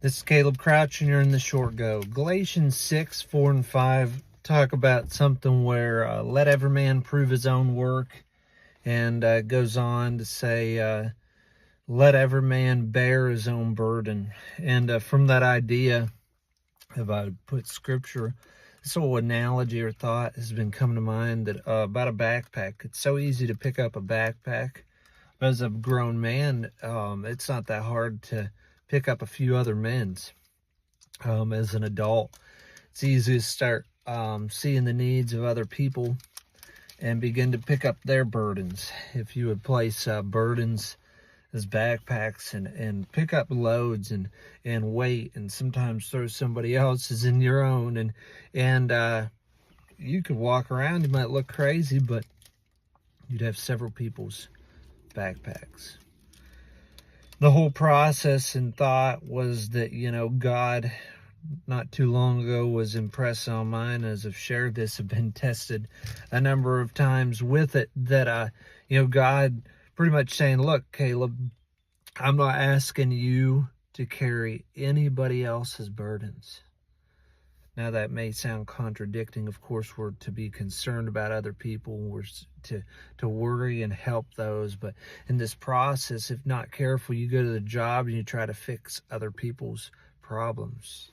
This is Caleb Crouch, and you're in the Short Go. Galatians 6, 4, and 5 talk about something where let every man prove his own work, and goes on to say let every man bear his own burden. And from that idea, if I put scripture, this whole analogy or thought has been coming to mind that about a backpack. It's so easy to pick up a backpack. But as a grown man, it's not that hard to pick up a few other men's. As an adult, it's easy to start seeing the needs of other people and begin to pick up their burdens. If you would place burdens as backpacks and pick up loads and weight, and sometimes throw somebody else's in your own, and you could walk around, you might look crazy, but you'd have several people's backpacks. The whole process and thought was that, God not too long ago was impressed on mine, as I've shared this, have been tested a number of times with it, that, God pretty much saying, look, Caleb, I'm not asking you to carry anybody else's burdens. Now, that may sound contradicting. Of course, we're to be concerned about other people. We're to worry and help those. But in this process, if not careful, you go to the job and you try to fix other people's problems,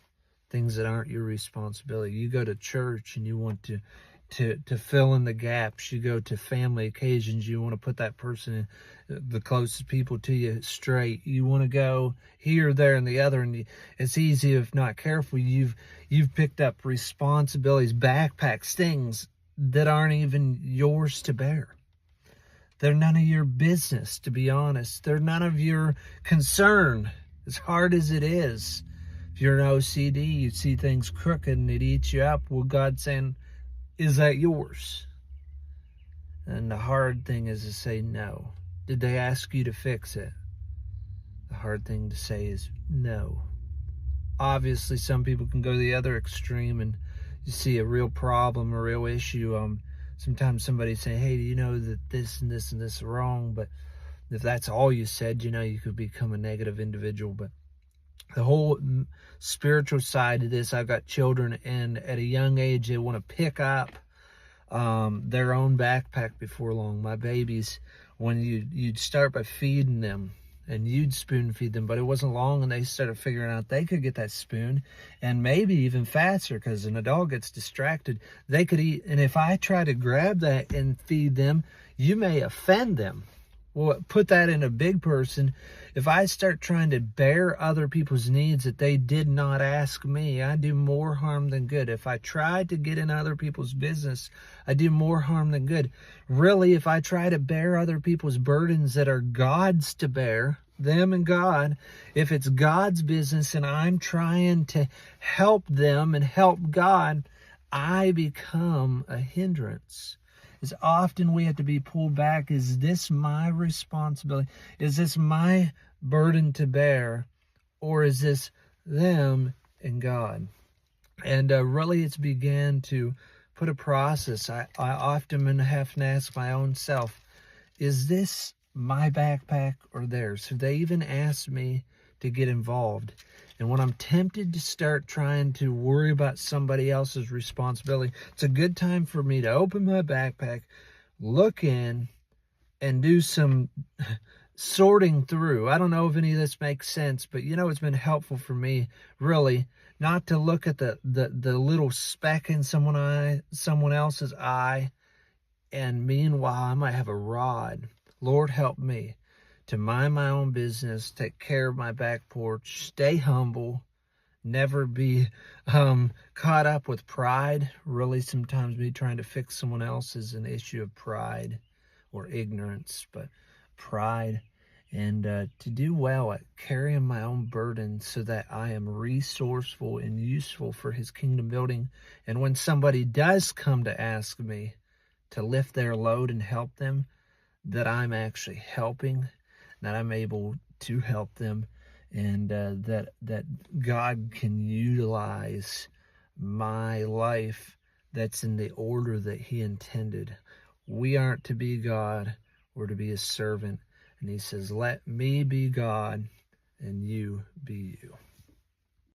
things that aren't your responsibility. You go to church and you want to fill in the gaps. You go to family occasions, you want to put that person, the closest people to you, straight. You want to go here, there, and the other, and it's easy, if not careful, you've picked up responsibilities, backpacks, things that aren't even yours to bear. They're none of your business, to be honest. They're none of your concern, as hard as it is. If you're an OCD, you see things crooked and it eats you up. Well, God's saying, is that yours? And the hard thing is to say no. Did they ask you to fix it? The hard thing to say is no. Obviously, some people can go to the other extreme and you see a real problem, a real issue. Sometimes somebody say, hey, do you know that this and this and this are wrong? But if that's all you said, you could become a negative individual. But the whole spiritual side of this, I've got children, and at a young age, they want to pick up their own backpack before long. My babies, when you'd start by feeding them, and you'd spoon feed them, but it wasn't long, and they started figuring out they could get that spoon, and maybe even faster, because an adult gets distracted. They could eat, and if I try to grab that and feed them, you may offend them. Well, put that in a big person. If I start trying to bear other people's needs that they did not ask me, I do more harm than good. If I try to get in other people's business, I do more harm than good. Really, if I try to bear other people's burdens that are God's to bear, them and God, if it's God's business and I'm trying to help them and help God, I become a hindrance. As often we have to be pulled back. Is this my responsibility? Is this my burden to bear? Or is this them and God? And really, it's began to put a process. I often have to ask my own self, is this my backpack or theirs? Have they even asked me to get involved? And when I'm tempted to start trying to worry about somebody else's responsibility, it's a good time for me to open my backpack, look in, and do some sorting through. I don't know if any of this makes sense, but it's been helpful for me, really, not to look at the little speck in someone else's eye, and meanwhile I might have a rod. Lord, help me to mind my own business, take care of my back porch, stay humble, never be caught up with pride. Really, sometimes me trying to fix someone else is an issue of pride or ignorance, but pride. And to do well at carrying my own burden so that I am resourceful and useful for his kingdom building. And when somebody does come to ask me to lift their load and help them, that I'm actually helping, that I'm able to help them, and that God can utilize my life that's in the order that he intended. We aren't to be God, we're to be his servant. And he says, let me be God and you be you.